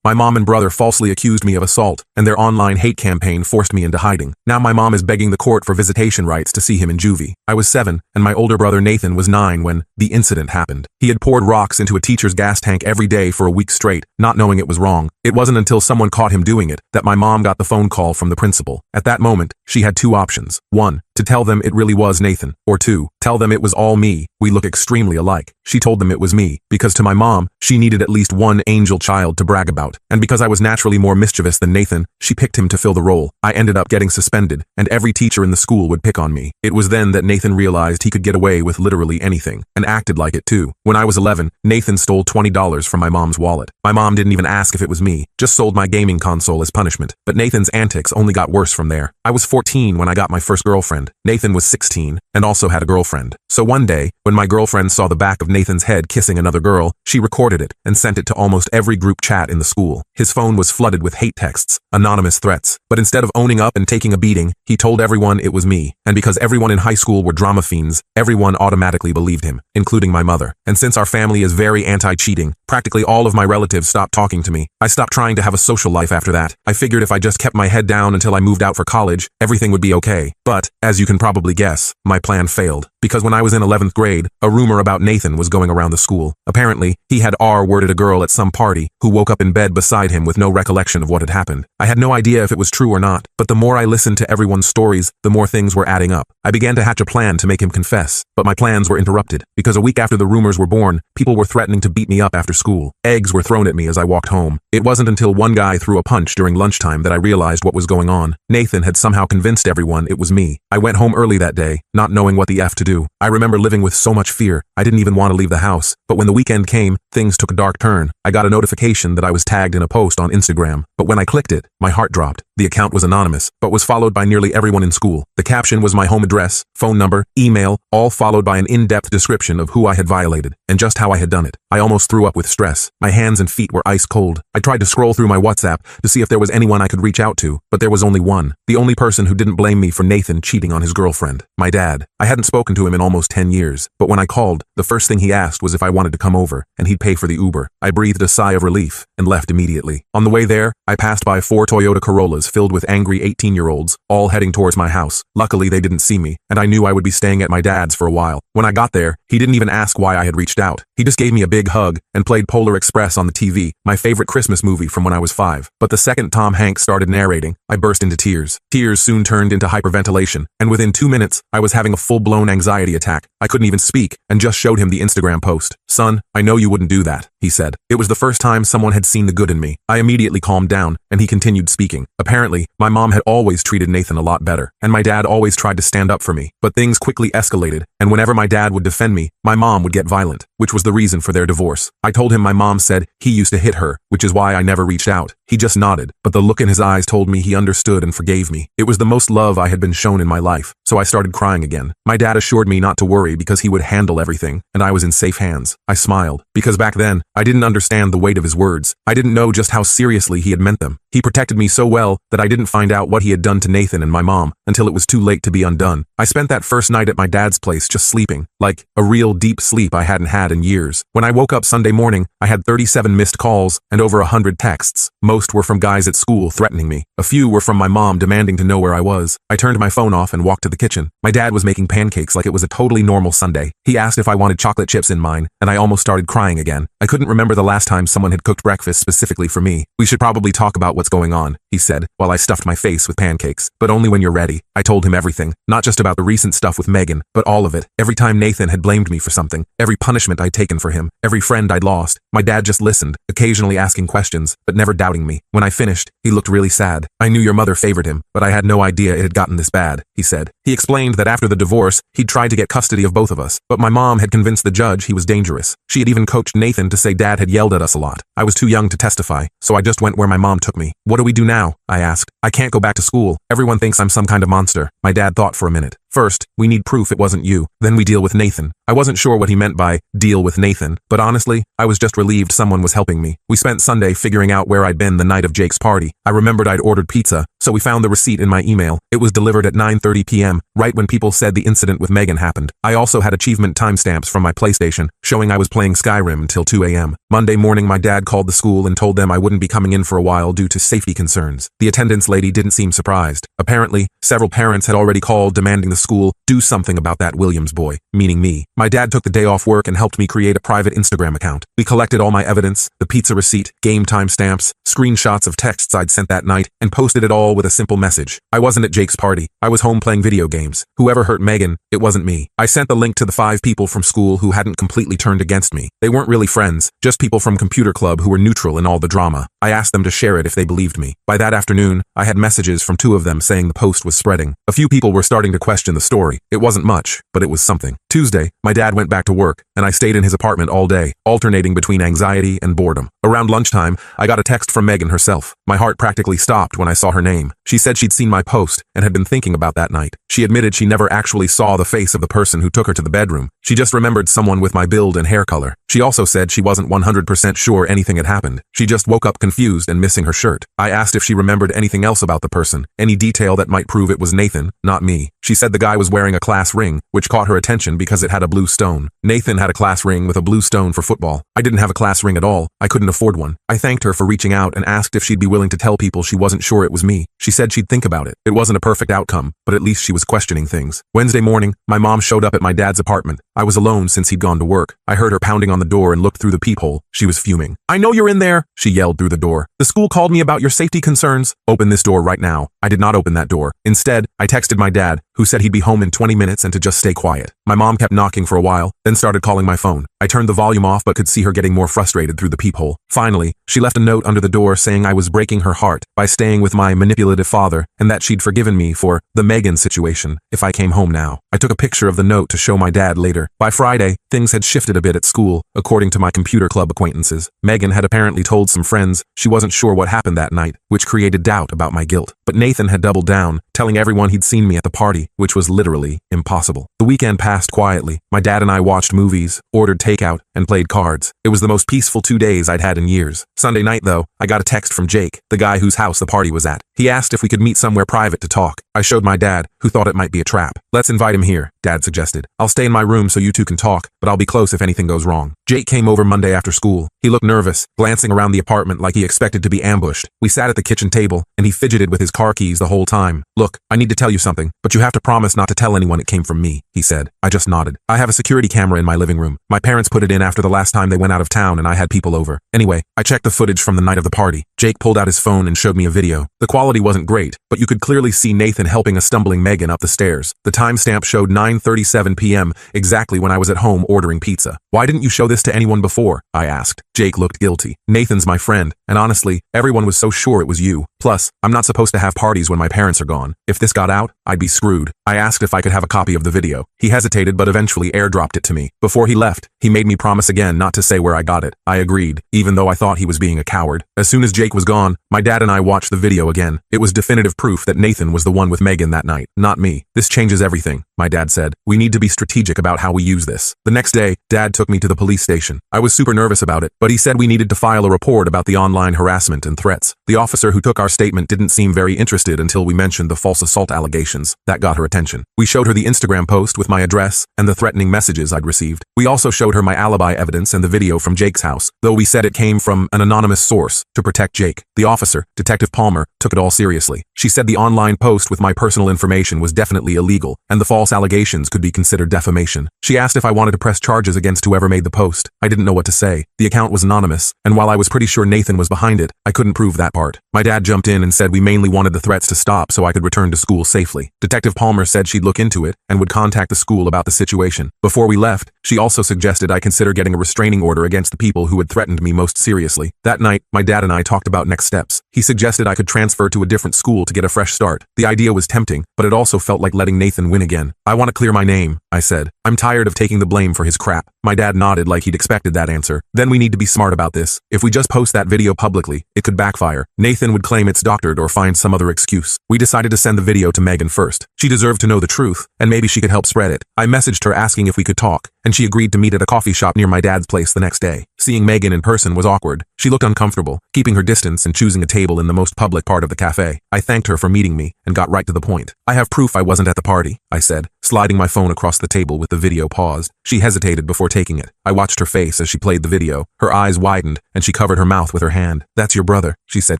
My mom and brother falsely accused me of assault, and their online hate campaign forced me into hiding. Now my mom is begging the court for visitation rights to see him in juvie. I was 7, and my older brother Nathan was 9 when the incident happened. He had poured rocks into a teacher's gas tank every day for a week straight, not knowing it was wrong. It wasn't until someone caught him doing it that my mom got the phone call from the principal. At that moment, she had 2 options. 1, to tell them it really was Nathan, or 2, tell them it was all me. We look extremely alike. She told them it was me, because to my mom, she needed at least one angel child to brag about. And because I was naturally more mischievous than Nathan, she picked him to fill the role. I ended up getting suspended, and every teacher in the school would pick on me. It was then that Nathan realized he could get away with literally anything, and acted like it too. When I was 11, Nathan stole $20 from my mom's wallet. My mom didn't even ask if it was me, just sold my gaming console as punishment. But Nathan's antics only got worse from there. I was 14 when I got my first girlfriend. Nathan was 16, and also had a girlfriend. So one day, when my girlfriend saw the back of Nathan's head kissing another girl, she recorded it and sent it to almost every group chat in the school. His phone was flooded with hate texts, anonymous threats. But instead of owning up and taking a beating, he told everyone it was me. And because everyone in high school were drama fiends, everyone automatically believed him, including my mother. And since our family is very anti-cheating, practically all of my relatives stopped talking to me. I stopped trying to have a social life after that. I figured if I just kept my head down until I moved out for college, everything would be okay. But, as you can probably guess, my plan failed. Because when I was in 11th grade, a rumor about Nathan was going around the school. Apparently, he had R-worded a girl at some party who woke up in bed beside him with no recollection of what had happened. I had no idea if it was true or not, but the more I listened to everyone's stories, the more things were adding up. I began to hatch a plan to make him confess, but my plans were interrupted. Because a week after the rumors were born, people were threatening to beat me up after school. Eggs were thrown at me as I walked home. It wasn't until one guy threw a punch during lunchtime that I realized what was going on. Nathan had somehow convinced everyone it was me. I went home early that day, not knowing what the F to do. I remember living with so much fear, I didn't even want to leave the house. But when the weekend came, things took a dark turn. I got a notification that I was tagged in a post on Instagram. But when I clicked it, my heart dropped. The account was anonymous, but was followed by nearly everyone in school. The caption was my home address, phone number, email, all followed by an in-depth description of who I had violated, and just how I had done it. I almost threw up with stress. My hands and feet were ice cold. I tried to scroll through my WhatsApp to see if there was anyone I could reach out to, but there was only one. The only person who didn't blame me for Nathan cheating on his girlfriend. My dad. I hadn't spoken to him in almost 10 years, but when I called, the first thing he asked was if I wanted to come over, and he'd pay for the Uber. I breathed a sigh of relief, and left immediately. On the way there, I passed by 4 Toyota Corollas filled with angry 18-year-olds, all heading towards my house. Luckily, they didn't see me, and I knew I would be staying at my dad's for a while. When I got there, he didn't even ask why I had reached out. He just gave me a big hug, and played Polar Express on the TV, my favorite Christmas movie from when I was 5. But the second Tom Hanks started narrating, I burst into tears. Tears soon turned into hyperventilation, and within 2 minutes, I was having a full-blown anxiety attack. I couldn't even speak, and just showed him the Instagram post. "Son, I know you wouldn't do that," he said. It was the first time someone had seen the good in me. I immediately calmed down, and he continued speaking. Apparently, my mom had always treated Nathan a lot better, and my dad always tried to stand up for me. But things quickly escalated, and whenever my dad would defend me, my mom would get violent, which was the reason for their divorce. I told him my mom said he used to hit her, which is why I never reached out. He just nodded, but the look in his eyes told me he understood and forgave me. It was the most love I had been shown in my life, so I started crying again. My dad assured me not to worry because he would handle everything, and I was in safe hands. I smiled, because back then, I didn't understand the weight of his words. I didn't know just how seriously he had meant them. He protected me so well that I didn't find out what he had done to Nathan and my mom until it was too late to be undone. I spent that first night at my dad's place just sleeping, like a real deep sleep I hadn't had in years. When I woke up Sunday morning, I had 37 missed calls and over 100 texts. Most were from guys at school threatening me. A few were from my mom demanding to know where I was. I turned my phone off and walked to the kitchen. My dad was making pancakes like it was a totally normal Sunday. He asked if I wanted chocolate chips in mine, and I almost started crying again. I couldn't remember the last time someone had cooked breakfast specifically for me. "We should probably talk about what's going on," he said, while I stuffed my face with pancakes. "But only when you're ready." I told him everything, not just about the recent stuff with Megan, but all of it. Every time Nathan had blamed me for something, every punishment I'd taken for him, every friend I'd lost. My dad just listened, occasionally asking questions, but never doubting me. When I finished, he looked really sad. "I knew your mother favored him, but I had no idea it had gotten this bad," he said. He explained that after the divorce, he'd tried to get custody of both of us, but my mom had convinced the judge he was dangerous. She had even coached Nathan to say dad had yelled at us a lot. I was too young to testify, so I just went where my mom took me. "What do we do now?" I asked. I can't go back to school. Everyone thinks I'm some kind of monster. My dad thought for a minute. First, we need proof it wasn't you. Then we deal with Nathan. I wasn't sure what he meant by deal with Nathan, but honestly, I was just relieved someone was helping me. We spent Sunday figuring out where I'd been the night of Jake's party. I remembered I'd ordered pizza, so we found the receipt in my email. It was delivered at 9:30 p.m., right when people said the incident with Megan happened. I also had achievement timestamps from my PlayStation, showing I was playing Skyrim until 2 a.m. Monday morning, my dad called the school and told them I wouldn't be coming in for a while due to safety concerns. The attendance lady didn't seem surprised. Apparently, several parents had already called demanding the school do something about that Williams boy, meaning me. My dad took the day off work and helped me create a private Instagram account. We collected all my evidence, the pizza receipt, game timestamps, screenshots of texts I'd sent that night, and posted it all with a simple message. I wasn't at Jake's party. I was home playing video games. Whoever hurt Megan, it wasn't me. I sent the link to the 5 people from school who hadn't completely turned against me. They weren't really friends, just people from computer club who were neutral in all the drama. I asked them to share it if they believed me. By that afternoon, I had messages from 2 of them saying the post was spreading. A few people were starting to question the story. It wasn't much, but it was something. Tuesday, my dad went back to work, and I stayed in his apartment all day, alternating between anxiety and boredom. Around lunchtime, I got a text from Megan herself. My heart practically stopped when I saw her name. She said she'd seen my post and had been thinking about that night. She admitted she never actually saw the face of the person who took her to the bedroom. She just remembered someone with my build and hair color. She also said she wasn't 100% sure anything had happened. She just woke up confused and missing her shirt. I asked if she remembered anything else about the person, any detail that might prove it was Nathan, not me. She said the guy was wearing a class ring, which caught her attention because it had a blue stone. Nathan had a class ring with a blue stone for football. I didn't have a class ring at all. I couldn't afford one. I thanked her for reaching out and asked if she'd be willing to tell people she wasn't sure it was me. She said she'd think about it. It wasn't a perfect outcome, but at least she was questioning things. Wednesday morning, my mom showed up at my dad's apartment. I was alone since he'd gone to work. I heard her pounding on the door and looked through the peephole. She was fuming. "I know you're in there," she yelled through the door. "The school called me about your safety concerns. Open this door right now." I did not open that door. Instead, I texted my dad, who said he'd be home in 20 minutes and to just stay quiet. My mom kept knocking for a while, then started calling my phone. I turned the volume off but could see her getting more frustrated through the peephole. Finally, she left a note under the door saying I was breaking her heart by staying with my manipulative father and that she'd forgiven me for the Megan situation if I came home now. I took a picture of the note to show my dad later. By Friday, things had shifted a bit at school, according to my computer club acquaintances. Megan had apparently told some friends she wasn't sure what happened that night, which created doubt about my guilt. But Nathan had doubled down, telling everyone he'd seen me at the party, which was literally impossible. The weekend passed quietly. My dad and I watched movies, ordered takeout, and played cards. It was the most peaceful 2 days I'd had in years. Sunday night, though, I got a text from Jake, the guy whose house the party was at. He asked if we could meet somewhere private to talk. I showed my dad, who thought it might be a trap. "Let's invite him here," Dad suggested. "I'll stay in my room so you two can talk, but I'll be close if anything goes wrong." Jake came over Monday after school. He looked nervous, glancing around the apartment like he expected to be ambushed. We sat at the kitchen table, and he fidgeted with his car keys the whole time. "Look, I need to tell you something, but you have to promise not to tell anyone it came from me," he said. I just nodded. "I have a security camera in my living room. My parents put it in after the last time they went out of town and I had people over. Anyway, I checked the footage from the night of the party." Jake pulled out his phone and showed me a video. The quality wasn't great, but you could clearly see Nathan helping a stumbling Megan up the stairs. The timestamp showed 9:37 p.m., exactly when I was at home ordering pizza. "Why didn't you show this to anyone before?" I asked. Jake looked guilty. "Nathan's my friend, and honestly, everyone was so sure it was you. Plus, I'm not supposed to have parties when my parents are gone. If this got out, I'd be screwed." I asked if I could have a copy of the video. He hesitated but eventually airdropped it to me. Before he left, he made me promise again not to say where I got it. I agreed, even though I thought he was being a coward. As soon as Jake was gone, my dad and I watched the video again. It was definitive proof that Nathan was the one with Megan that night, not me. "This changes everything," my dad said. "We need to be strategic about how we use this." The next day, Dad took me to the police station. I was super nervous about it, but he said we needed to file a report about the online harassment and threats. The officer who took our statement didn't seem very interested until we mentioned the false assault allegations. That got her attention. We showed her the Instagram post with my address and the threatening messages I'd received. We also showed her my alibi evidence and the video from Jake's house, though we said it came from an anonymous source to protect Jake. The officer, Detective Palmer, took it all seriously. She said the online post with my personal information was definitely illegal, and the false allegations could be considered defamation. She asked if I wanted to press charges against whoever made the post. I didn't know what to say. The account was anonymous, and while I was pretty sure Nathan was behind it, I couldn't prove that part. My dad jumped in and said we mainly wanted the threats to stop so I could return to school safely. Detective Palmer said she'd look into it and would contact the school about the situation. Before we left, she also suggested I consider getting a restraining order against the people who had threatened me most seriously. That night, my dad and I talked about next steps. He suggested I could transfer to a different school to get a fresh start. The idea was tempting, but it also felt like letting Nathan win again. "I want to clear my name," I said. I'm tired of taking the blame for his crap. My dad nodded like he'd expected that answer. Then we need to be smart about this. If we just post that video publicly, it could backfire. Nathan would claim it's doctored or find some other excuse. We decided to send the video to Megan first. She deserved to know the truth, and maybe she could help spread it. I messaged her asking if we could talk, and she agreed to meet at a coffee shop near my dad's place the next day. Seeing Megan in person was awkward. She looked uncomfortable, keeping her distance and choosing a table in the most public part of the cafe. I thanked her for meeting me and got right to the point. I have proof I wasn't at the party, I said, sliding my phone across the table with the video paused. She hesitated before taking it. I watched her face as she played the video. Her eyes widened, and she covered her mouth with her hand. That's your brother, she said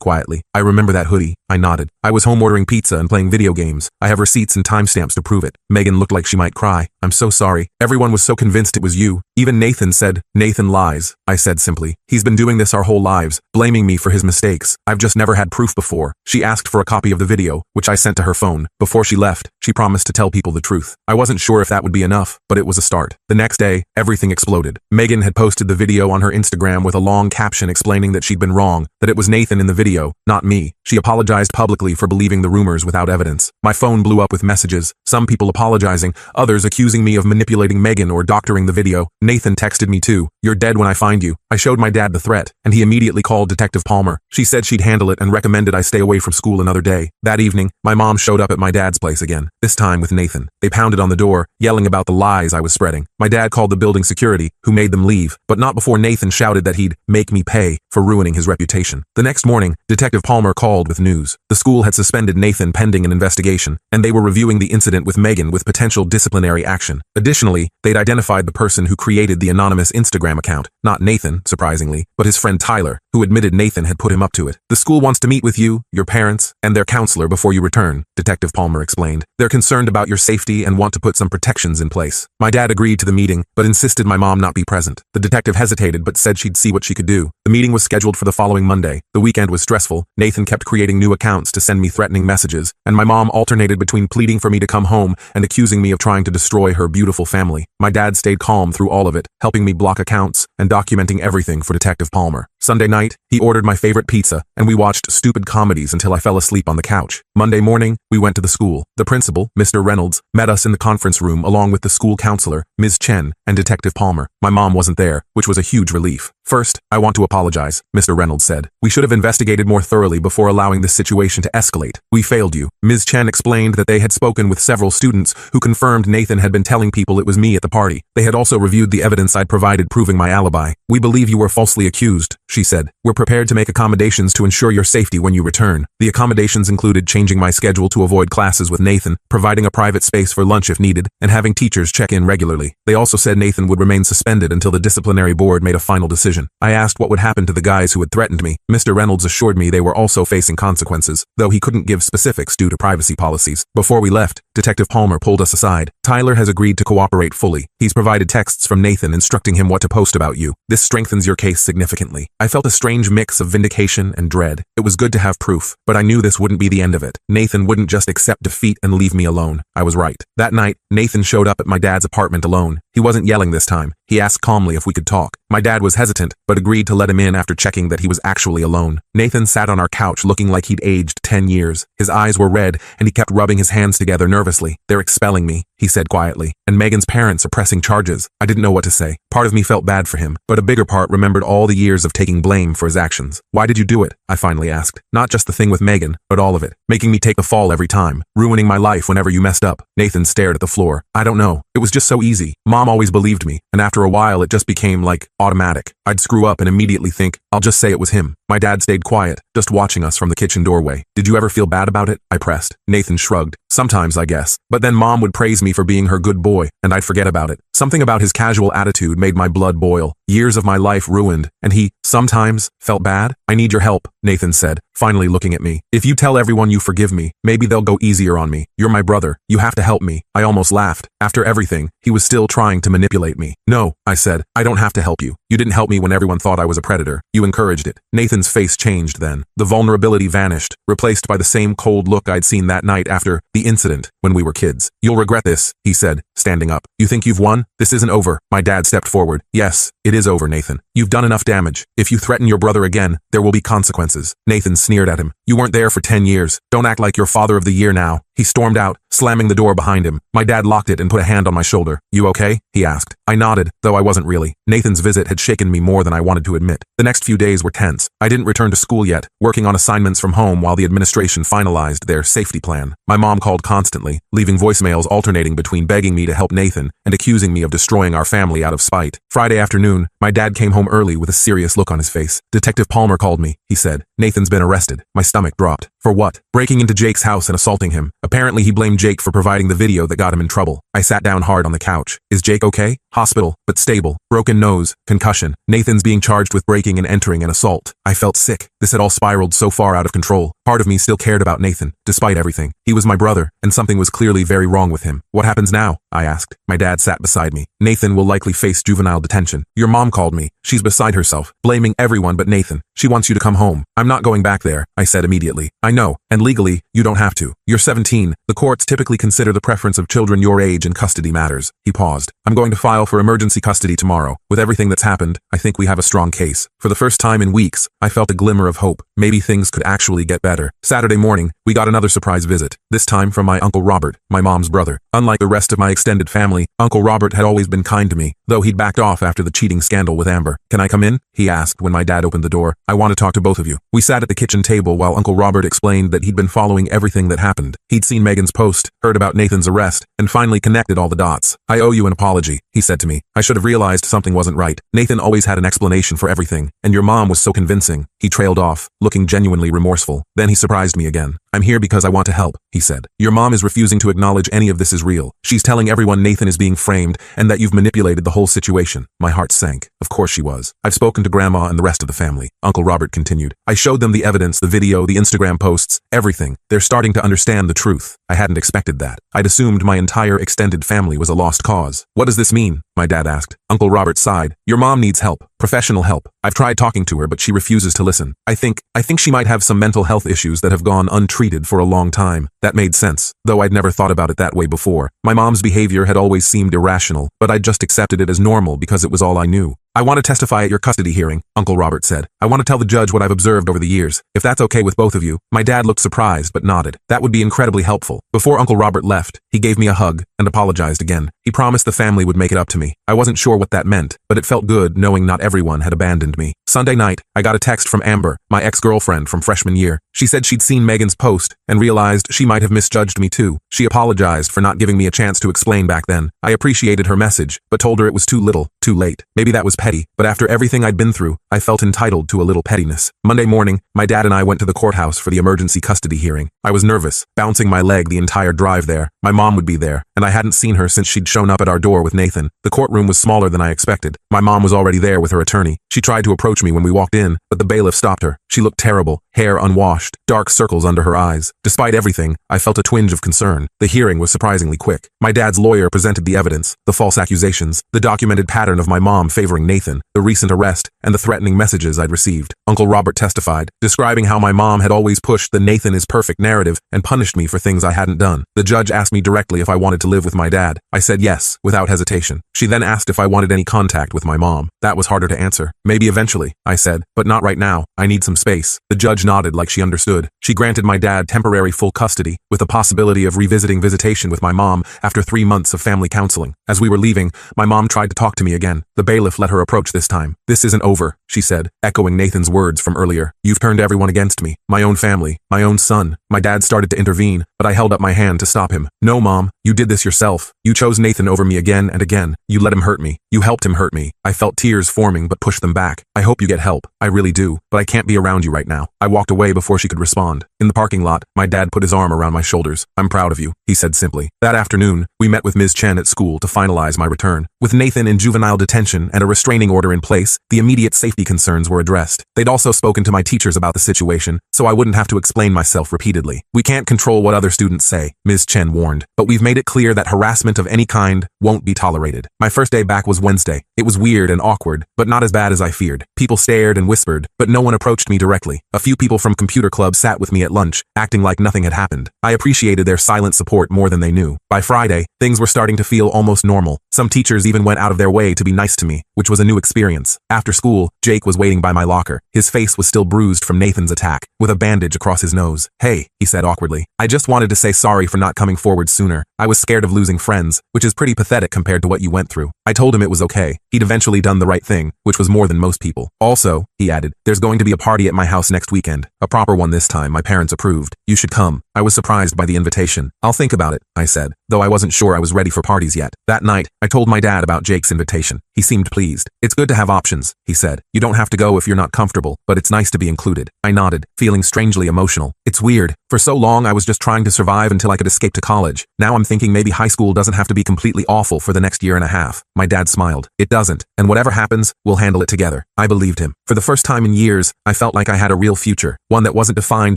quietly. I remember that hoodie. I nodded. I was home ordering pizza and playing video games. I have receipts and timestamps to prove it. Megan looked like she might cry. I'm so sorry. Everyone was so convinced it was you. Even Nathan said, Nathan lies, I said simply. He's been doing this our whole lives, blaming me for his mistakes. I've just never had proof before. She asked for a copy of the video, which I sent to her phone. Before she left, she promised to tell people the truth. I wasn't sure if that would be enough, but it was a start. The next day, everything exploded. Megan had posted the video on her Instagram with a long caption explaining that she'd been wrong, that it was Nathan in the video, not me. She apologized publicly for believing the rumors without evidence. My phone blew up with messages, some people apologizing, others accusing me of manipulating Megan or doctoring the video. Nathan texted me too. You're dead when I find you. I showed my dad the threat, and he immediately called Detective Palmer. She said she'd handle it and recommended I stay away from school another day. That evening, my mom showed up at my dad's place again, this time with Nathan. They pounded on the door, yelling about the lies I was spreading. My dad called the building security, who made them leave, but not before Nathan shouted that he'd make me pay for ruining his reputation. The next morning, Detective Palmer called with news. The school had suspended Nathan pending an investigation, and they were reviewing the incident with Megan with potential disciplinary action. Additionally, they'd identified the person who created the anonymous Instagram account, not Nathan, surprisingly, but his friend Tyler, who admitted Nathan had put him up to it. The school wants to meet with you, your parents, and their counselor before you return, Detective Palmer explained. They're concerned about your safety and want to put some protections in place. My dad agreed to the meeting, but insisted my mom not be present. The detective hesitated but said she'd see what she could do. The meeting was scheduled for the following Monday. The weekend was stressful. Nathan kept creating new accounts to send me threatening messages, and my mom alternated between pleading for me to come home and accusing me of trying to destroy her beautiful family. My dad stayed calm through all of it, helping me block accounts and documenting everything for Detective Palmer. Sunday night, he ordered my favorite pizza, and we watched stupid comedies until I fell asleep on the couch. Monday morning, we went to the school. The principal, Mr. Reynolds, met us in the conference room along with the school counselor, Ms. Chen, and Detective Palmer. My mom wasn't there, which was a huge relief. First, I want to apologize, Mr. Reynolds said. We should have investigated more thoroughly before allowing this situation to escalate. We failed you. Ms. Chen explained that they had spoken with several students who confirmed Nathan had been telling people it was me at the party. They had also reviewed the evidence I'd provided proving my alibi. We believe you were falsely accused, she said. We're prepared to make accommodations to ensure your safety when you return. The accommodations included changing my schedule to avoid classes with Nathan, providing a private space for lunch if needed, and having teachers check in regularly. They also said Nathan would remain suspended until the disciplinary board made a final decision. I asked what would happen to the guys who had threatened me. Mr. Reynolds assured me they were also facing consequences, though he couldn't give specifics due to privacy policies. Before we left, Detective Palmer pulled us aside. Tyler has agreed to cooperate fully. He's provided texts from Nathan instructing him what to post about you. This strengthens your case significantly. I felt a strange mix of vindication and dread. It was good to have proof, but I knew this wouldn't be the end of it. Nathan wouldn't just accept defeat and leave me alone. I was right. That night, Nathan showed up at my dad's apartment alone. He wasn't yelling this time. He asked calmly if we could talk. My dad was hesitant, but agreed to let him in after checking that he was actually alone. Nathan sat on our couch looking like he'd aged 10 years. His eyes were red, and he kept rubbing his hands together nervously. They're expelling me, he said quietly, and Megan's parents are pressing charges. I didn't know what to say. Part of me felt bad for him, but a bigger part remembered all the years of taking blame for his actions. Why did you do it? I finally asked. Not just the thing with Megan, but all of it. Making me take the fall every time. Ruining my life whenever you messed up. Nathan stared at the floor. I don't know. It was just so easy. Mom always believed me, and after a while it just became like automatic. I'd screw up and immediately think, I'll just say it was him. My dad stayed quiet, just watching us from the kitchen doorway. Did you ever feel bad about it? I pressed. Nathan shrugged. Sometimes, I guess. But then Mom would praise me for being her good boy, and I'd forget about it. Something about his casual attitude made my blood boil. Years of my life ruined, and he, sometimes, felt bad. I need your help, Nathan said, finally looking at me. If you tell everyone you forgive me, maybe they'll go easier on me. You're my brother. You have to help me. I almost laughed. After everything, he was still trying to manipulate me. No, I said, I don't have to help you. You didn't help me when everyone thought I was a predator. You encouraged it. Nathan's face changed then. The vulnerability vanished, replaced by the same cold look I'd seen that night after the incident when we were kids. You'll regret this, he said, standing up. You think you've won? This isn't over. My dad stepped forward. Yes, it is over, Nathan. You've done enough damage. If you threaten your brother again, there will be consequences. Nathan sneered at him. You weren't there for 10 years. Don't act like you're father of the year now. He stormed out, slamming the door behind him. My dad locked it and put a hand on my shoulder. "You okay?" he asked. I nodded, though I wasn't really. Nathan's visit had shaken me more than I wanted to admit. The next few days were tense. I didn't return to school yet, working on assignments from home while the administration finalized their safety plan. My mom called constantly, leaving voicemails alternating between begging me to help Nathan and accusing me of destroying our family out of spite. Friday afternoon, my dad came home early with a serious look on his face. "Detective Palmer called me," he said. "Nathan's been arrested." My stomach dropped. "For what?" "Breaking into Jake's house and assaulting him. Apparently he blamed Jake for providing the video that got him in trouble." I sat down hard on the couch. "Is Jake okay?" "Hospital, but stable. Broken nose, concussion. Nathan's being charged with breaking and entering an assault." I felt sick. This had all spiraled so far out of control. Part of me still cared about Nathan, despite everything. He was my brother, and something was clearly very wrong with him. "What happens now?" I asked. My dad sat beside me. "Nathan will likely face juvenile detention. Your mom called me. She's beside herself, blaming everyone but Nathan. She wants you to come home." "I'm not going back there," I said immediately. "I know, and legally, you don't have to. You're 17. The courts typically consider the preference of children your age in custody matters." He paused. "I'm going to file for emergency custody tomorrow. With everything that's happened, I think we have a strong case." For the first time in weeks, I felt a glimmer of hope. Maybe things could actually get better. Saturday morning, we got another surprise visit, this time from my Uncle Robert, my mom's brother. Unlike the rest of my extended family, Uncle Robert had always been kind to me, though he'd backed off after the cheating scandal with Amber. "Can I come in?" he asked when my dad opened the door. "I want to talk to both of you." We sat at the kitchen table while Uncle Robert explained that he'd been following everything that happened. He'd seen Megan's post, heard about Nathan's arrest, and finally connected all the dots. "I owe you an apology," he said to me. "I should have realized something wasn't right. Nathan always had an explanation for everything, and your mom was so convincing." He trailed off, looking genuinely remorseful. Then he surprised me again. "I'm here because I want to help," he said. "Your mom is refusing to acknowledge any of this is real. She's telling everyone Nathan is being framed and that you've manipulated the whole situation." My heart sank. Of course she was. "I've spoken to Grandma and the rest of the family," Uncle Robert continued. "I showed them the evidence, the video, the Instagram posts, everything. They're starting to understand the truth." I hadn't expected that. I'd assumed my entire extended family was a lost cause. "What does this mean?" my dad asked. Uncle Robert sighed. "Your mom needs help. Professional help. I've tried talking to her, but she refuses to listen. I think she might have some mental health issues that have gone untreated for a long time." That made sense, though I'd never thought about it that way before. My mom's behavior had always seemed irrational, but I'd just accepted it as normal because it was all I knew. "I want to testify at your custody hearing," Uncle Robert said. "I want to tell the judge what I've observed over the years, if that's okay with both of you." My dad looked surprised but nodded. That would be incredibly helpful. Before Uncle Robert left, he gave me a hug and apologized again. He promised the family would make it up to me. I wasn't sure what that meant, but it felt good knowing not everyone had abandoned me. Sunday night, I got a text from Amber, my ex-girlfriend from freshman year. She said she'd seen Megan's post and realized she might have misjudged me too. She apologized for not giving me a chance to explain back then. I appreciated her message, but told her it was too little, too late. Maybe that was petty, but after everything I'd been through, I felt entitled to a little pettiness. Monday morning, my dad and I went to the courthouse for the emergency custody hearing. I was nervous, bouncing my leg the entire drive there. My mom would be there, and I hadn't seen her since she'd shown up at our door with Nathan. The courtroom was smaller than I expected. My mom was already there with her attorney. She tried to approach me when we walked in, but the bailiff stopped her. She looked terrible, hair unwashed, dark circles under her eyes. Despite everything, I felt a twinge of concern. The hearing was surprisingly quick. My dad's lawyer presented the evidence, the false accusations, the documented pattern of my mom favoring Nathan, the recent arrest, and the threatening messages I'd received. Uncle Robert testified, describing how my mom had always pushed the Nathan is perfect narrative and punished me for things I hadn't done. The judge asked me directly if I wanted to live with my dad. I said yes, without hesitation. She then asked if I wanted any contact with my mom. That was harder to answer. "Maybe eventually," I said, "but not right now. I need some space." The judge nodded like she understood. She granted my dad temporary full custody, with the possibility of revisiting visitation with my mom after 3 months of family counseling. As we were leaving, my mom tried to talk to me again. The bailiff let her approach this time. "This isn't over," she said, echoing Nathan's words from earlier. "You've turned everyone against me. My own family, my own son." My dad started to intervene, but I held up my hand to stop him. "No, Mom, you did this yourself. You chose Nathan over me again and again. You let him hurt me. You helped him hurt me." I felt tears forming but pushed them back. "I hope you get help. I really do, but I can't be around you right now." I walked away before she could respond. In the parking lot, my dad put his arm around my shoulders. "I'm proud of you," he said simply. That afternoon, we met with Ms. Chen at school to finalize my return. With Nathan in juvenile detention and a restraining order in place, the immediate safety concerns were addressed. They'd also spoken to my teachers about the situation, so I wouldn't have to explain myself repeatedly. "We can't control what other students say," Ms. Chen warned, "but we've made it clear that harassment of any kind won't be tolerated." My first day back was Wednesday. It was weird and awkward, but not as bad as I feared. People stared and whispered, but no one approached me directly. A few people from computer club sat with me at lunch, acting like nothing had happened. I appreciated their silent support more than they knew. By Friday, things were starting to feel almost normal. Some teachers even went out of their way to be nice to me, which was a new experience. After school, Jake was waiting by my locker. His face was still bruised from Nathan's attack, with a bandage across his nose. "Hey," he said awkwardly. "I just wanted to say sorry for not coming forward sooner. I was scared of losing friends, which is pretty pathetic compared to what you went through." I told him it was okay. He'd eventually done the right thing, which was more than most people. "Also," he added, "there's going to be a party at my house next weekend. A proper one this time, my parents approved. You should come." I was surprised by the invitation. "I'll think about it," I said, though I wasn't sure I was ready for parties yet. That night, I told my dad about Jake's invitation. He seemed pleased. "It's good to have options," he said. "You don't have to go if you're not comfortable, but it's nice to be included." I nodded, feeling strangely emotional. It's weird. For so long, I was just trying to survive until I could escape to college. Now I'm thinking maybe high school doesn't have to be completely awful for the next year and a half. My dad smiled. "It doesn't, and whatever happens, we'll handle it together." I believed him. For the first time in years, I felt like I had a real future, one that wasn't defined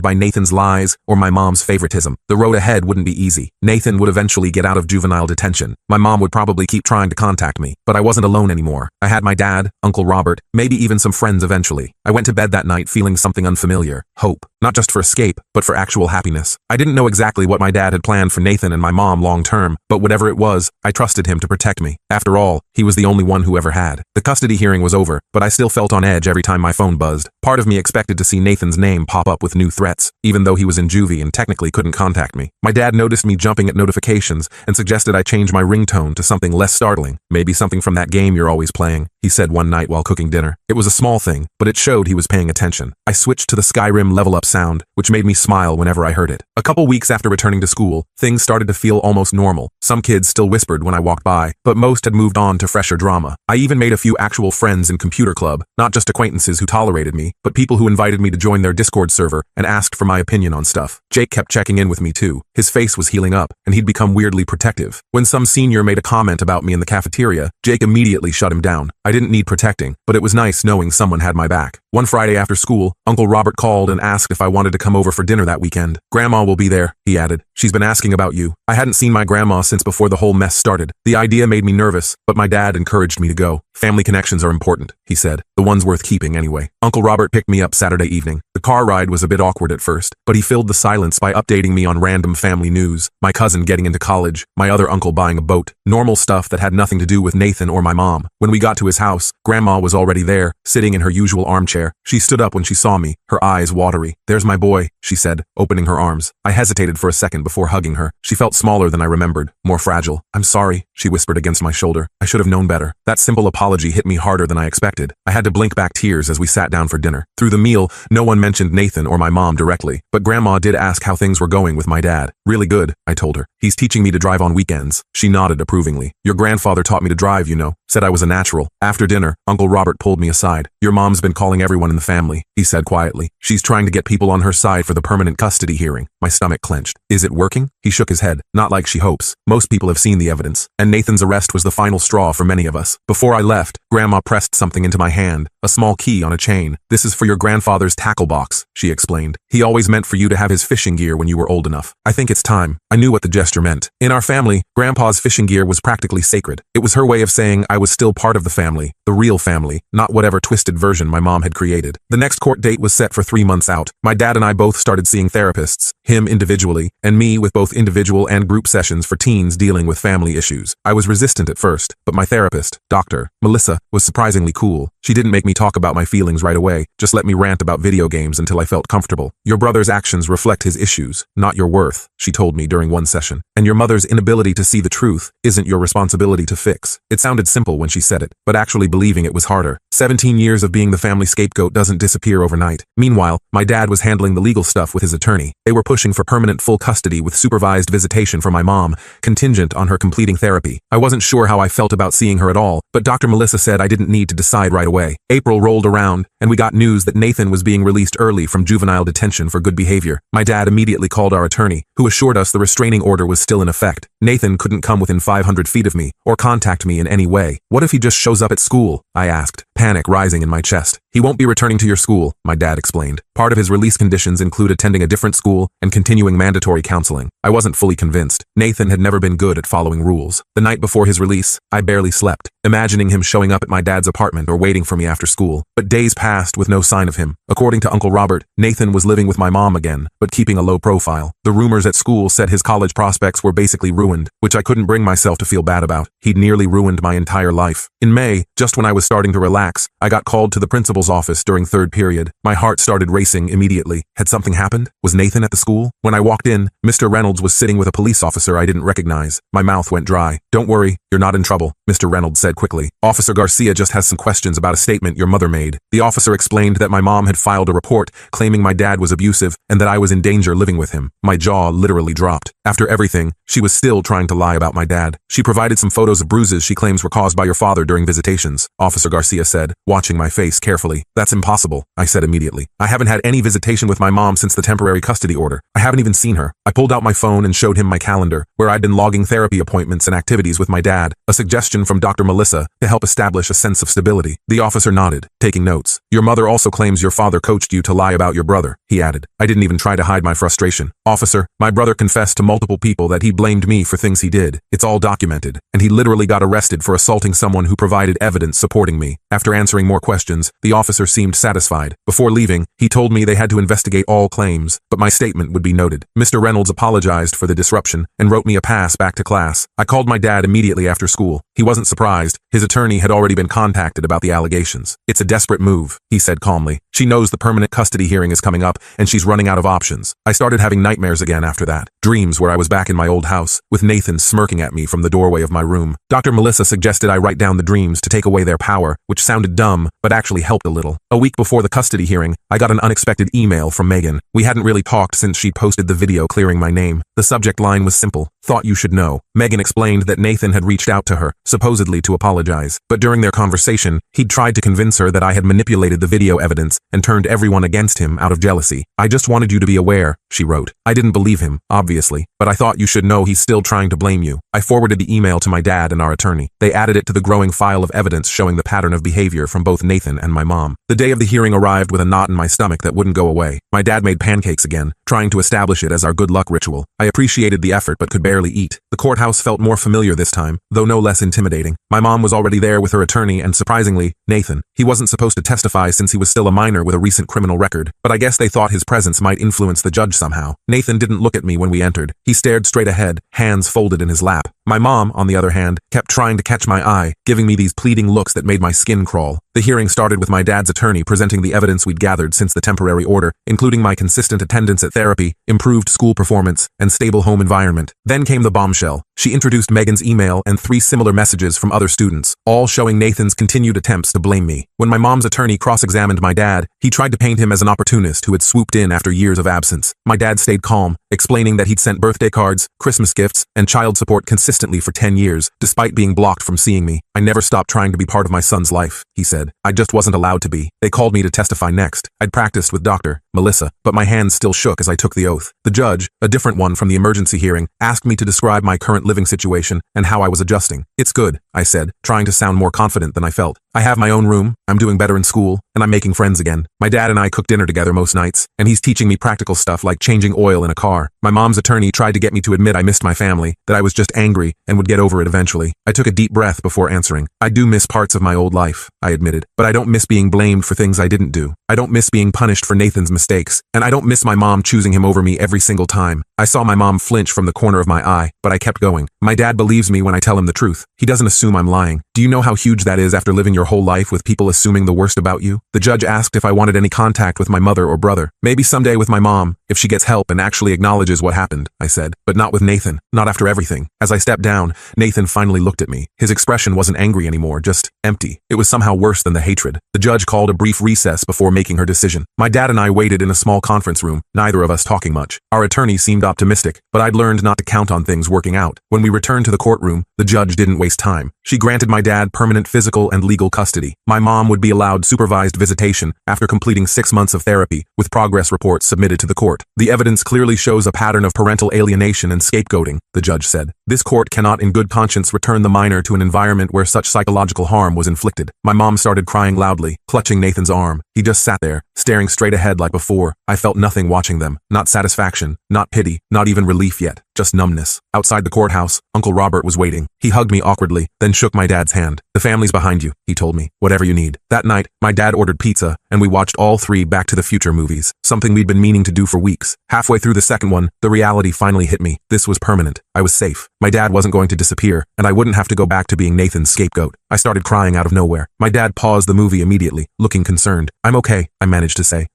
by Nathan's lies or my mom's favoritism. The road ahead wouldn't be easy. Nathan would eventually get out of juvenile detention. My mom would probably keep trying to contact me, but I wasn't alone anymore. I had my dad, Uncle Robert, maybe even some friends eventually. I went to bed that night feeling something unfamiliar. Hope. Not just for escape, but for actual happiness. I didn't know exactly what my dad had planned for Nathan and my mom long term, but whatever it was, I trusted him to protect me. After all, he was the only one who ever had. The custody hearing was over, but I still felt on edge every time my phone buzzed. Part of me expected to see Nathan's name pop up with new threats, even though he was in juvie and technically couldn't contact me. My dad noticed me jumping at notifications and suggested I change my ringtone to something less startling. "Maybe something from that game you're always playing," he said one night while cooking dinner. It was a small thing, but it showed he was paying attention. I switched to the Skyrim level up sound, which made me smile whenever I heard it. A couple weeks after returning to school, things started to feel almost normal. Some kids still whispered when I walked by, but most had moved on to fresher drama. I even made a few actual friends in computer club, not just acquaintances who tolerated me, but people who invited me to join their Discord server and asked for my opinion on stuff. Jake kept checking in with me too. His face was healing up, and he'd become weirdly protective. When some senior made a comment about me in the cafeteria, Jake immediately shut him down. I didn't need protecting, but it was nice knowing someone had my back. One Friday after school, Uncle Robert called and asked if I wanted to come over for dinner that weekend. "Grandma will be there," he added. "She's been asking about you." I hadn't seen my grandma since before the whole mess started. The idea made me nervous, but my dad encouraged me to go. "Family connections are important," he said. "The ones worth keeping anyway." Uncle Robert picked me up Saturday evening. The car ride was a bit awkward at first, but he filled the silence by updating me on random family news. My cousin getting into college, my other uncle buying a boat, normal stuff that had nothing to do with Nathan or my mom. When we got to his house, Grandma was already there, sitting in her usual armchair. She stood up when she saw me, her eyes watery. "There's my boy," she said, opening her arms. I hesitated for a second before hugging her. She felt smaller than I remembered, more fragile. "I'm sorry," she whispered against my shoulder. "I should have known better." That simple apology hit me harder than I expected. I had to blink back tears as we sat down for dinner. Through the meal, no one mentioned Nathan or my mom directly, but Grandma did ask how things were going with my dad. "Really good," I told her. "He's teaching me to drive on weekends." She nodded approvingly. "Your grandfather taught me to drive, you know. Said I was a natural." After dinner, Uncle Robert pulled me aside. "Your mom's been calling everyone in the family," he said quietly. "She's trying to get people on her side for the permanent custody hearing." My stomach clenched. "Is it working?" He shook his head. "Not like she hopes. Most people have seen the evidence, and Nathan's arrest was the final straw for many of us." Before I left, Grandma pressed something into my hand, a small key on a chain. "This is for your grandfather's tackle box," she explained. "He always meant for you to have his fishing gear when you were old enough. I think it's time." I knew what the gesture meant. In our family, Grandpa's fishing gear was practically sacred. It was her way of saying I was still part of the family, the real family, not whatever twisted version my mom had created. The next court date was set for 3 months out. My dad and I both started seeing therapists, him individually, and me with both individual and group sessions for teens dealing with family issues. I was resistant at first, but my therapist, Dr. Melissa, was surprisingly cool. She didn't make me talk about my feelings right away, just let me rant about video games until I felt comfortable. "Your brother's actions reflect his issues, not your worth," she told me during one session. "And your mother's inability to see the truth isn't your responsibility to fix." It sounded simple when she said it, but actually believing it was harder. 17 years of being the family scapegoat doesn't disappear overnight. Meanwhile, my dad was handling the legal stuff with his attorney. They were pushing for permanent full custody with supervised visitation for my mom, contingent on her completing therapy. I wasn't sure how I felt about seeing her at all, but Dr. Melissa said I didn't need to decide right away. April rolled around, and we got news that Nathan was being released early from juvenile detention for good behavior. My dad immediately called our attorney, who assured us the restraining order was still in effect. Nathan couldn't come within 500 feet of me, or contact me in any way. "What if he just shows up at school?" I asked. panic rising in my chest. He won't be returning to your school, my dad explained. Part of his release conditions include attending a different school and continuing mandatory counseling. I wasn't fully convinced. Nathan had never been good at following rules. The night before his release, I barely slept, imagining him showing up at my dad's apartment or waiting for me after school. But days passed with no sign of him. According to Uncle Robert, Nathan was living with my mom again, but keeping a low profile. The rumors at school said his college prospects were basically ruined, which I couldn't bring myself to feel bad about. He'd nearly ruined my entire life. In May, just when I was starting to relax, I got called to the principal's office during third period. My heart started racing immediately. Had something happened? Was Nathan at the school? When I walked in, Mr. Reynolds was sitting with a police officer I didn't recognize. My mouth went dry. "Don't worry, you're not in trouble," Mr. Reynolds said quickly. "Officer Garcia just has some questions about a statement your mother made." The officer explained that my mom had filed a report claiming my dad was abusive and that I was in danger living with him. My jaw literally dropped. After everything, she was still trying to lie about my dad. "She provided some photos of bruises she claims were caused by your father during visitations," Officer Garcia said, watching my face carefully. "That's impossible," I said immediately. "I haven't had any visitation with my mom since the temporary custody order. I haven't even seen her." I pulled out my phone and showed him my calendar, where I'd been logging therapy appointments and activities with my dad, a suggestion from Dr. Melissa to help establish a sense of stability. The officer nodded, taking notes. "Your mother also claims your father coached you to lie about your brother," he added. I didn't even try to hide my frustration. "Officer, my brother confessed to multiple people that he blamed me for things he did. It's all documented, and he literally got arrested for assaulting someone who provided evidence supporting me." After answering more questions, the officer seemed satisfied. Before leaving, he told me they had to investigate all claims, but my statement would be noted. Mr. Reynolds apologized for the disruption and wrote me a pass back to class. I called my dad immediately after school. He wasn't surprised. His attorney had already been contacted about the allegations. "It's a desperate move," he said calmly. "She knows the permanent custody hearing is coming up, and she's running out of options." I started having nightmares again after that. Dreams where I was back in my old house, with Nathan smirking at me from the doorway of my room. Dr. Melissa suggested I write down the dreams to take away their power, which sounded dumb, but actually helped a little. A week before the custody hearing, I got an unexpected email from Megan. We hadn't really talked since she'd posted the video clearing my name. The subject line was simple: "Thought you should know." Megan explained that Nathan had reached out to her, supposedly to apologize. But during their conversation, he'd tried to convince her that I had manipulated the video evidence and turned everyone against him out of jealousy. "I just wanted you to be aware," she wrote. I didn't believe him, obviously, but I thought you should know he's still trying to blame you. I forwarded the email to my dad and our attorney. They added it to the growing file of evidence showing the pattern of behavior from both Nathan and my mom. The day of the hearing arrived with a knot in my stomach that wouldn't go away. My dad made pancakes again, trying to establish it as our good luck ritual. I appreciated the effort but could barely eat. The courthouse felt more familiar this time, though no less intimidating. My mom was already there with her attorney and, surprisingly, Nathan. He wasn't supposed to testify since he was still a minor with a recent criminal record, but I guess they thought his presence might influence the judge somehow. Nathan didn't look at me when we entered. He stared straight ahead, hands folded in his lap. My mom, on the other hand, kept trying to catch my eye, giving me these pleading looks that made my skin crawl. The hearing started with my dad's attorney presenting the evidence we'd gathered since the temporary order, including my consistent attendance at therapy, improved school performance, and stable home environment. Then came the bombshell. She introduced Megan's email and 3 similar messages from other students, all showing Nathan's continued attempts to blame me. When my mom's attorney cross-examined my dad, he tried to paint him as an opportunist who had swooped in after years of absence. My dad stayed calm, explaining that he'd sent birthday cards, Christmas gifts, and child support consistently for 10 years, despite being blocked from seeing me. "I never stopped trying to be part of my son's life," he said. "I just wasn't allowed to be. They called me to testify next. I'd practiced with Dr. Melissa, but my hands still shook as I took the oath. The judge, a different one from the emergency hearing, asked me to describe my current living situation and how I was adjusting. "It's good," I said, trying to sound more confident than I felt. "I have my own room, I'm doing better in school, and I'm making friends again. My dad and I cook dinner together most nights, and he's teaching me practical stuff like changing oil in a car. My mom's attorney tried to get me to admit I missed my family, that I was just angry and would get over it eventually." I took a deep breath before answering. "I do miss parts of my old life," I admitted, "but I don't miss being blamed for things I didn't do. I don't miss being punished for Nathan's mistakes, and I don't miss my mom choosing him over me every single time." I saw my mom flinch from the corner of my eye, but I kept going. "My dad believes me when I tell him the truth. He doesn't assume I'm lying. Do you know how huge that is after living your whole life with people assuming the worst about you?" The judge asked if I wanted any contact with my mother or brother. "Maybe someday with my mom, if she gets help and actually acknowledges what happened," I said, "but not with Nathan, not after everything." As I stepped down, Nathan finally looked at me. His expression wasn't angry anymore, just empty. It was somehow worse than the hatred. The judge called a brief recess before making her decision. My dad and I waited in a small conference room, neither of us talking much. Our attorney seemed optimistic, but I'd learned not to count on things working out. When we returned to the courtroom, the judge didn't waste time. She granted my dad permanent physical and legal custody. My mom would be allowed supervised visitation after completing 6 months of therapy, with progress reports submitted to the court. The evidence clearly shows a pattern of parental alienation and scapegoating, the judge said. This court cannot in good conscience return the minor to an environment where such psychological harm was inflicted. My mom started crying loudly, clutching Nathan's arm. He just sat there, staring straight ahead like before. I felt nothing watching them. Not satisfaction, not pity, not even relief yet. Just numbness. Outside the courthouse, Uncle Robert was waiting. He hugged me awkwardly, then shook my dad's hand. "The family's behind you," he told me. "Whatever you need." That night, my dad ordered pizza, and we watched all 3 Back to the Future movies, something we'd been meaning to do for weeks. Halfway through the second one, the reality finally hit me. This was permanent. I was safe. My dad wasn't going to disappear, and I wouldn't have to go back to being Nathan's scapegoat. I started crying out of nowhere. My dad paused the movie immediately, looking concerned. "I'm okay," I managed to say.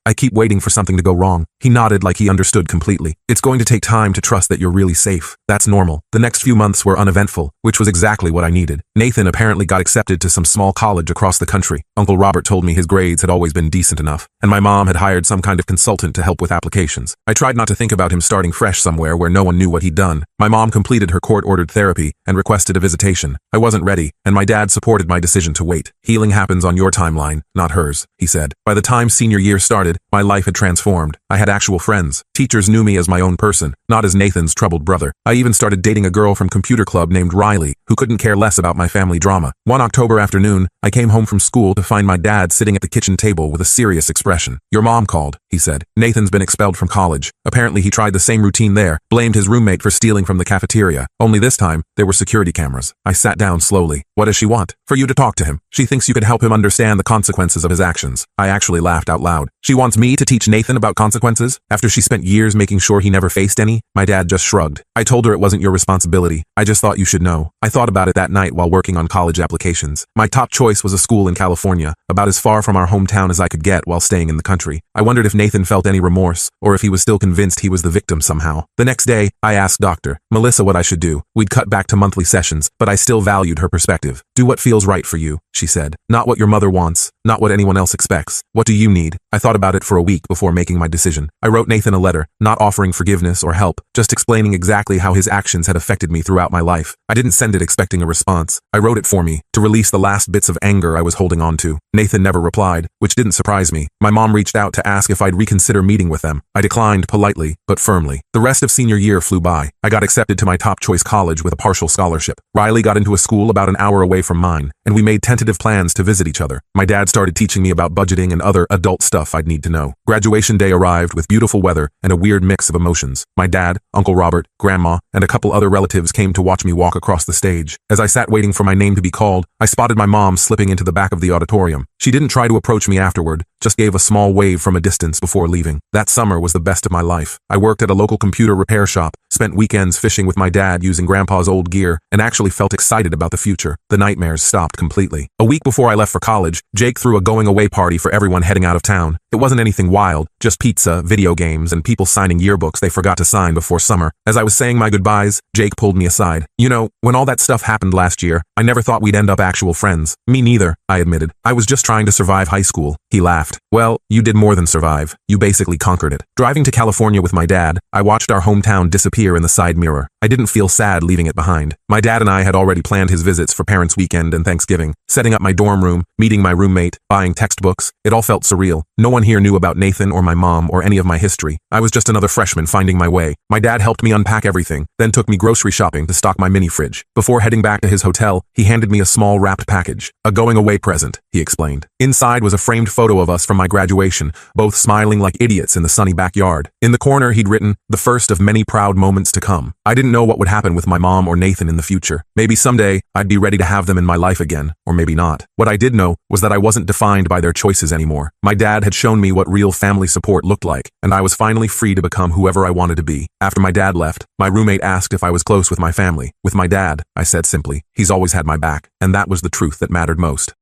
I keep waiting for something to go wrong." He nodded like he understood completely. "It's going to take time to trust that you're really safe. That's normal." The next few months were uneventful, which was exactly what I needed. Nathan apparently got accepted to some small college across the country. Uncle Robert told me his grades had always been decent enough, and my mom had hired some kind of consultant to help with applications. I tried not to think about him starting fresh somewhere where no one knew what he'd done. My mom completed her court-ordered therapy and requested a visitation. I wasn't ready, and my dad supported my decision to wait. "Healing happens on your timeline, not hers," he said. By the time senior year started, my life had transformed. I had actual friends. Teachers knew me as my own person, not as Nathan's troubled brother. I even started dating a girl from computer club named Riley, who couldn't care less about my family drama. One October afternoon, I came home from school to find my dad sitting at the kitchen table with a serious expression. "Your mom called," he said. "Nathan's been expelled from college. Apparently he tried the same routine there, blamed his roommate for stealing from the cafeteria. Only this time, there were security cameras." I sat down slowly. "What does she want?" "For you to talk to him. She thinks you could help him understand the consequences of his actions." I actually laughed out loud. "She wants me to teach Nathan about consequences? After she spent years making sure he never faced any?" My dad just shrugged. "I told her it wasn't your responsibility. I just thought you should know." I thought about it that night while working on college applications. My top choice was a school in California, about as far from our hometown as I could get while staying in the country. I wondered if Nathan felt any remorse, or if he was still convinced he was the victim somehow. The next day, I asked Dr. Melissa what I should do. We'd cut back to monthly sessions, but I still valued her perspective. "Do what feels right for you," she said. "Not what your mother wants, not what anyone else expects. What do you need?" I thought about it for a week before making my decision. I wrote Nathan a letter, not offering forgiveness or help, just explaining exactly how his actions had affected me throughout my life. I didn't send it expecting a response. I wrote it for me, to release the last bits of anger I was holding on to. Nathan never replied, which didn't surprise me. My mom reached out to ask if I'd reconsider meeting with them. I declined politely, but firmly. The rest of senior year flew by. I got accepted to my top choice college with a partial scholarship. Riley got into a school about an hour away from mine, and we made tentative plans to visit each other. My dad started teaching me about budgeting and other adult stuff I'd need to know. Graduation day arrived with beautiful weather and a weird mix of emotions. My dad, Uncle Robert, Grandma, and a couple other relatives came to watch me walk across the stage. As I sat waiting for my name to be called, I spotted my mom slipping into the back of the auditorium. She didn't try to approach me afterward, just gave a small wave from a distance before leaving. That summer was the best of my life. I worked at a local computer repair shop, spent weekends fishing with my dad using Grandpa's old gear, and actually felt excited about the future. The nightmares stopped completely. A week before I left for college, Jake threw a going-away party for everyone heading out of town. It wasn't anything wild, just pizza, video games, and people signing yearbooks they forgot to sign before summer. As I was saying my goodbyes, Jake pulled me aside. "You know, when all that stuff happened last year, I never thought we'd end up actual friends." "Me neither," I admitted. "I was just trying to survive high school." He laughed. "Well, you did more than survive. You basically conquered it." Driving to California with my dad, I watched our hometown disappear in the side mirror. I didn't feel sad leaving it behind. My dad and I had already planned his visits for Parents' Weekend and Thanksgiving, setting up my dorm room, meeting my roommate, buying textbooks. It all felt surreal. No one here knew about Nathan or my mom or any of my history. I was just another freshman finding my way. My dad helped me unpack everything, then took me grocery shopping to stock my mini fridge. Before heading back to his hotel, he handed me a small wrapped package. "A going-away present," he explained. Inside was a framed photo of us from my graduation, both smiling like idiots in the sunny backyard. In the corner, he'd written, "The first of many proud moments to come." I didn't know what would happen with my mom or Nathan in the future. Maybe someday, I'd be ready to have them in my life again, or maybe not. What I did know was that I wasn't defined by their choices anymore. My dad had shown me what real family support looked like, and I was finally free to become whoever I wanted to be. After my dad left, my roommate asked if I was close with my family. With my dad, I said simply, "He's always had my back," and that was the truth that mattered most.